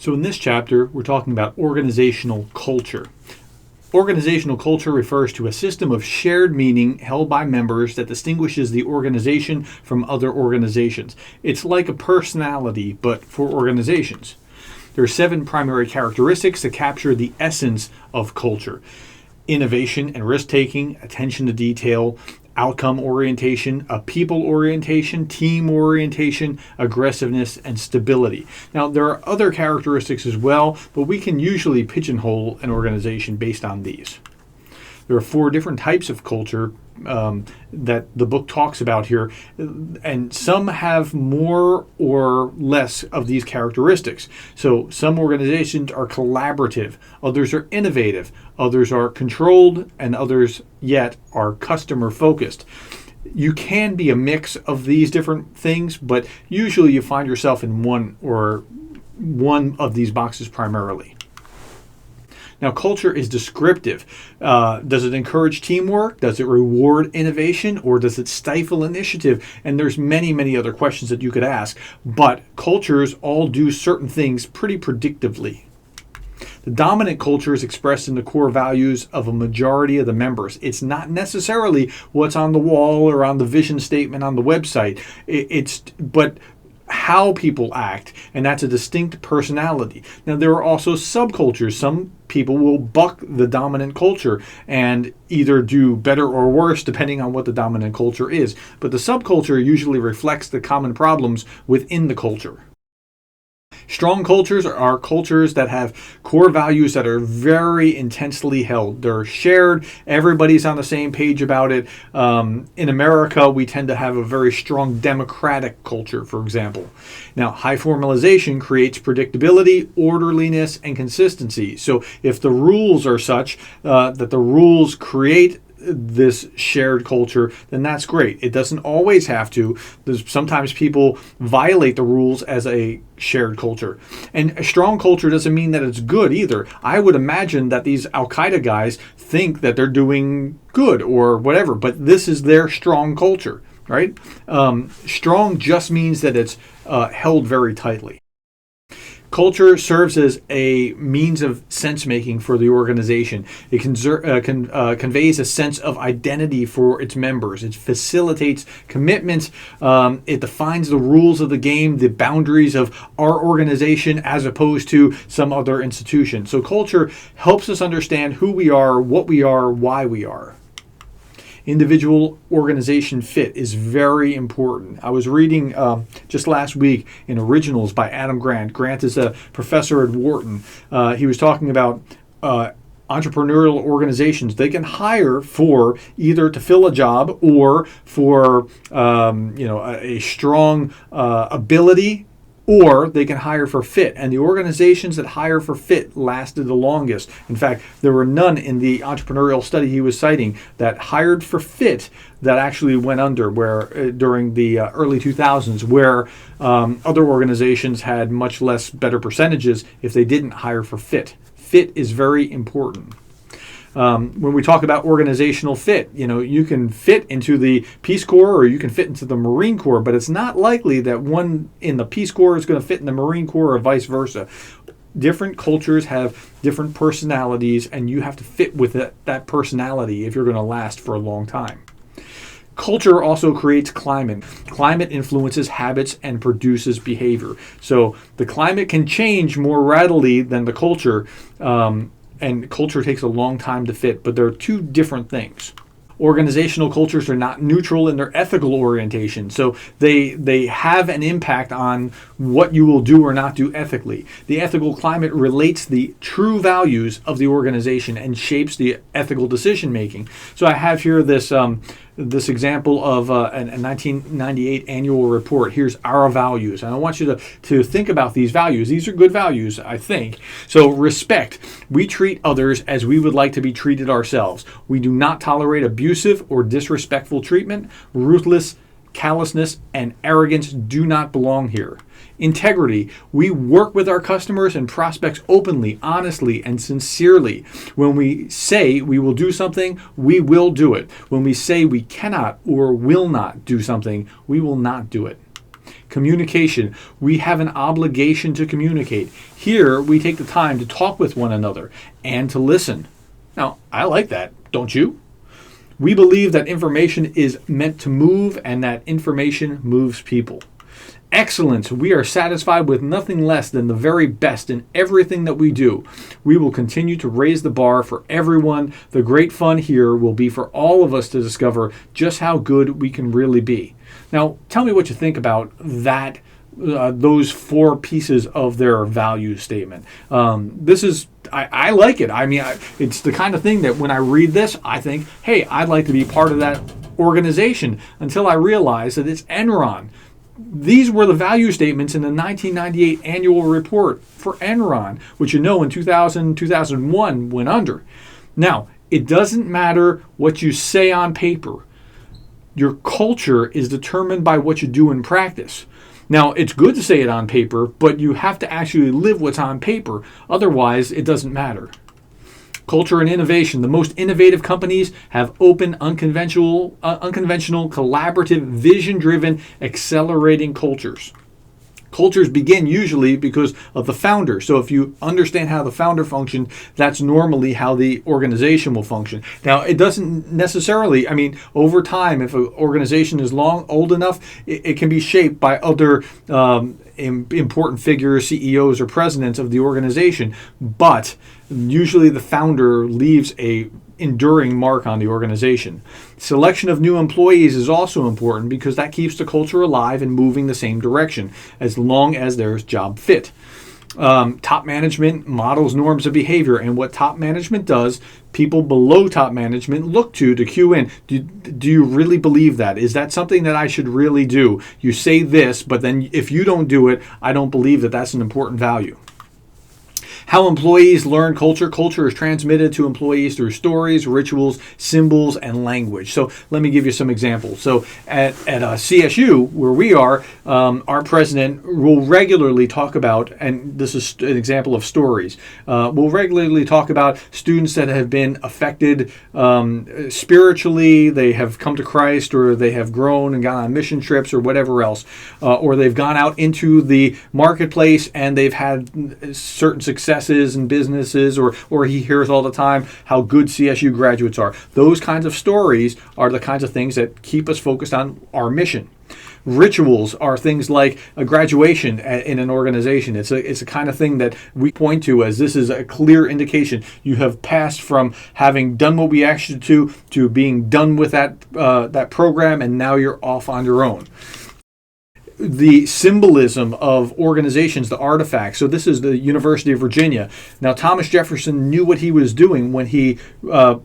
So in this chapter, we're talking about organizational culture. Organizational culture refers to a system of shared meaning held by members that distinguishes the organization from other organizations. It's like a personality, but for organizations. There are 7 primary characteristics that capture the essence of culture: innovation and risk-taking, attention to detail, outcome orientation, a people orientation, team orientation, aggressiveness, and stability. Now, there are other characteristics as well, but we can usually pigeonhole an organization based on these. There are 4 different types of culture that the book talks about here, and some have more or less of these characteristics. So some organizations are collaborative, others are innovative, others are controlled, and others yet are customer focused. You can be a mix of these different things, but usually you find yourself in one of these boxes primarily. Now, culture is descriptive. Does it encourage teamwork? Does it reward innovation? Or does it stifle initiative? And there's many, many other questions that you could ask. But cultures all do certain things pretty predictably. The dominant culture is expressed in the core values of a majority of the members. It's not necessarily what's on the wall or on the vision statement on the website. But how people act, and that's a distinct personality. Now, there are also subcultures. Some people will buck the dominant culture and either do better or worse depending on what the dominant culture is. But the subculture usually reflects the common problems within the culture. Strong cultures are cultures that have core values that are very intensely held. They're shared. Everybody's on the same page about it. In America, we tend to have a very strong democratic culture, for example. Now, high formalization creates predictability, orderliness, and consistency. So if the rules are such that the rules create this shared culture, then that's great. It doesn't always have to. Sometimes people violate the rules as a shared culture. And a strong culture doesn't mean that it's good either. I would imagine that these Al-Qaeda guys think that they're doing good or whatever, but this is their strong culture, right? Strong just means that it's held very tightly. Culture serves as a means of sense-making for the organization. It conveys a sense of identity for its members. It facilitates commitment. It defines the rules of the game, the boundaries of our organization as opposed to some other institution. So culture helps us understand who we are, what we are, why we are. Individual organization fit is very important. I was reading just last week in Originals by Adam Grant. Grant is a professor at Wharton. He was talking about entrepreneurial organizations. They can hire for either to fill a job or for a strong ability, or they can hire for fit. And the organizations that hire for fit lasted the longest. In fact, there were none in the entrepreneurial study he was citing that hired for fit that actually went under during the early 2000s, where other organizations had much less better percentages if they didn't hire for fit. Fit is very important. When we talk about organizational fit, you can fit into the Peace Corps or you can fit into the Marine Corps, but it's not likely that one in the Peace Corps is going to fit in the Marine Corps or vice versa. Different cultures have different personalities, and you have to fit with that personality if you're going to last for a long time. Culture also creates climate. Climate influences habits and produces behavior. So the climate can change more readily than the culture. And culture takes a long time to fit, but they're 2 different things. Organizational cultures are not neutral in their ethical orientation, so they have an impact on what you will do or not do ethically. The ethical climate relates the true values of the organization and shapes the ethical decision making. So I have here this example of a 1998 annual report. Here's our values. And I want you to think about these values. These are good values, I think. So respect. We treat others as we would like to be treated ourselves. We do not tolerate abusive or disrespectful treatment. Ruthless, callousness, and arrogance do not belong here. Integrity. We work with our customers and prospects openly, honestly, and sincerely. When we say we will do something, we will do it. When we say we cannot or will not do something, we will not do it. Communication. We have an obligation to communicate. Here, we take the time to talk with one another and to listen. Now, I like that, don't you? We believe that information is meant to move and that information moves people. Excellence. We are satisfied with nothing less than the very best in everything that we do. We will continue to raise the bar for everyone. The great fun here will be for all of us to discover just how good we can really be. Now, tell me what you think about that. Those 4 pieces of their value statement. I like it. I mean, it's the kind of thing that when I read this, I think, hey, I'd like to be part of that organization, until I realize that it's Enron. These were the value statements in the 1998 annual report for Enron, which in 2001 went under. Now, it doesn't matter what you say on paper. Your culture is determined by what you do in practice. Now, it's good to say it on paper, but you have to actually live what's on paper. Otherwise, it doesn't matter. Culture and innovation. The most innovative companies have open, unconventional, collaborative, vision-driven, accelerating cultures. Cultures begin usually because of the founder. So if you understand how the founder functions, that's normally how the organization will function. Now, it doesn't necessarily, over time, if an organization is old enough, it can be shaped by other important figures, CEOs or presidents of the organization. But usually the founder leaves a enduring mark on the organization. Selection of new employees is also important because that keeps the culture alive and moving the same direction as long as there's job fit. Top management models norms of behavior, and what top management does, people below top management look to cue in. Do you really believe that? Is that something that I should really do? You say this, but then if you don't do it, I don't believe that that's an important value. How employees learn culture. Culture is transmitted to employees through stories, rituals, symbols, and language. So let me give you some examples. So at CSU, where we are, our president will regularly talk about, and this is an example of stories, we'll regularly talk about students that have been affected spiritually, they have come to Christ, or they have grown and gone on mission trips or whatever else, or they've gone out into the marketplace and they've had certain successes in businesses, or he hears all the time how good CSU graduates are. Those kinds of stories are the kinds of things that keep us focused on our mission. Rituals are things like a graduation in an organization. It's a kind of thing that we point to as this is a clear indication you have passed from having done what we asked you to being done with that program, and now you're off on your own. The symbolism of organizations, the artifacts. So this is the University of Virginia. Now, Thomas Jefferson knew what he was doing when he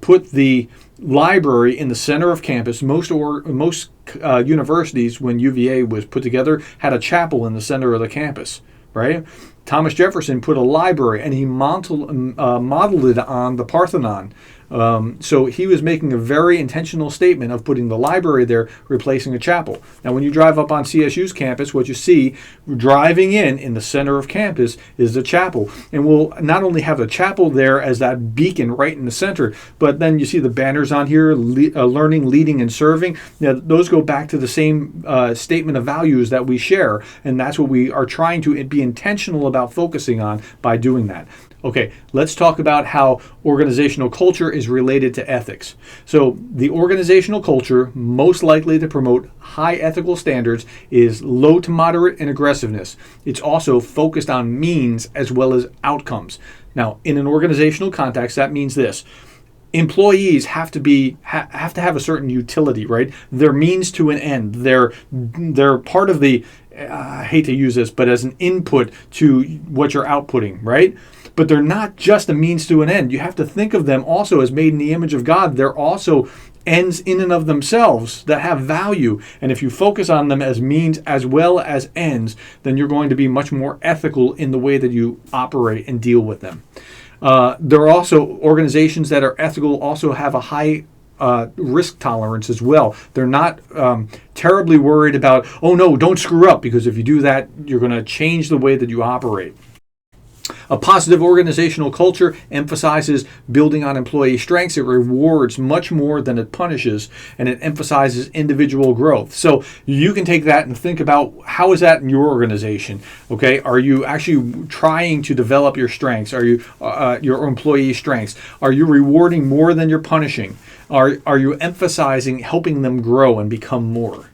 put the library in the center of campus. Most universities, when UVA was put together, had a chapel in the center of the campus, right? Thomas Jefferson put a library, and he modeled it on the Parthenon. So he was making a very intentional statement of putting the library there, replacing a chapel. Now, when you drive up on CSU's campus, what you see driving in the center of campus is the chapel. And we'll not only have the chapel there as that beacon right in the center, but then you see the banners on here, learning, leading, and serving. Now, those go back to the same statement of values that we share, and that's what we are trying to be intentional about focusing on by doing that. Okay, let's talk about how organizational culture is related to ethics. So the organizational culture most likely to promote high ethical standards is low to moderate in aggressiveness. It's also focused on means as well as outcomes. Now, in an organizational context, that means this. Employees have to have a certain utility, right? They're means to an end. They're part of the, I hate to use this, but as an input to what you're outputting, right? But they're not just a means to an end. You have to think of them also as made in the image of God. They're also ends in and of themselves that have value. And if you focus on them as means as well as ends, then you're going to be much more ethical in the way that you operate and deal with them. There are also organizations that are ethical, also have a high risk tolerance as well. They're not terribly worried about, oh no, don't screw up, because if you do that, you're going to change the way that you operate. A positive organizational culture emphasizes building on employee strengths. It rewards much more than it punishes, and it emphasizes individual growth. So you can take that and think about, how is that in your organization? Okay, are you actually trying to develop your strengths? Are you your employee strengths? Are you rewarding more than you're punishing? Are you emphasizing helping them grow and become more?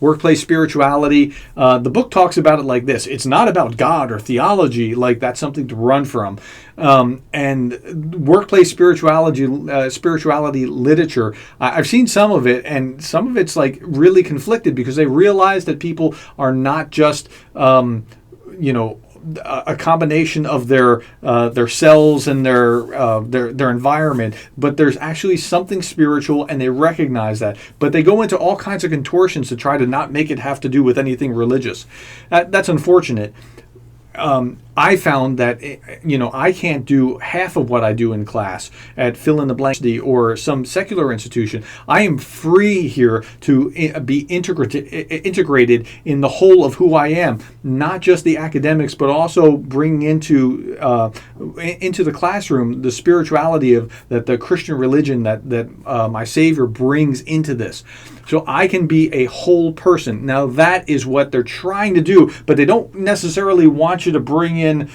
Workplace spirituality, the book talks about it like this. It's not about God or theology, like that's something to run from. And workplace spirituality literature, I've seen some of it, and some of it's like really conflicted, because they realize that people are not just, a combination of their cells and their environment, but there's actually something spiritual, and they recognize that. But they go into all kinds of contortions to try to not make it have to do with anything religious. That's unfortunate. I found that, I can't do half of what I do in class at fill in the blank or some secular institution. I am free here to be integrated in the whole of who I am, not just the academics, but also bring into the classroom the spirituality that the Christian religion that my Savior brings into this. So I can be a whole person. Now that is what they're trying to do, but they don't necessarily want you to bring in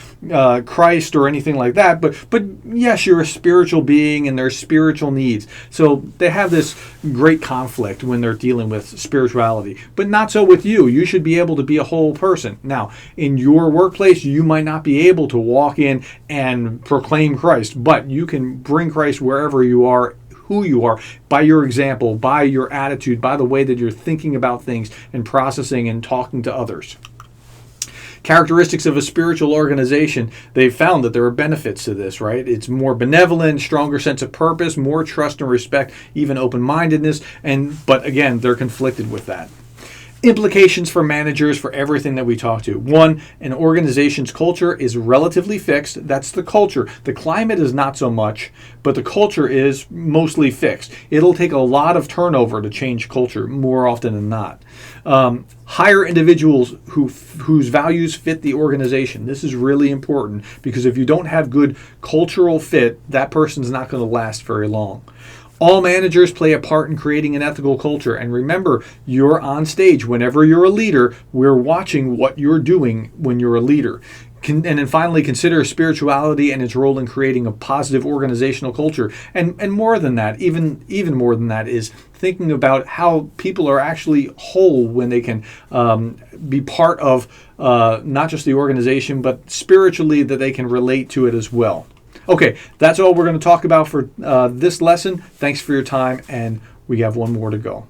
Christ or anything like that. But yes, you're a spiritual being, and there's spiritual needs. So they have this great conflict when they're dealing with spirituality. But not so with you. You should be able to be a whole person. Now, in your workplace, you might not be able to walk in and proclaim Christ, but you can bring Christ wherever you are, who you are, by your example, by your attitude, by the way that you're thinking about things and processing and talking to others. Characteristics of a spiritual organization, they've found that there are benefits to this, right? It's more benevolent, stronger sense of purpose, more trust and respect, even open-mindedness, but again, they're conflicted with that. Implications for managers for everything that we talk to. One, an organization's culture is relatively fixed. That's the culture. The climate is not so much, but the culture is mostly fixed. It'll take a lot of turnover to change culture, more often than not. Hire individuals whose values fit the organization. This is really important, because if you don't have good cultural fit, that person's not going to last very long. All managers play a part in creating an ethical culture. And remember, you're on stage. Whenever you're a leader, we're watching what you're doing when you're a leader. And then finally, consider spirituality and its role in creating a positive organizational culture. And more than that, even more than that, is thinking about how people are actually whole when they can be part of not just the organization, but spiritually, that they can relate to it as well. Okay, that's all we're going to talk about for this lesson. Thanks for your time, and we have one more to go.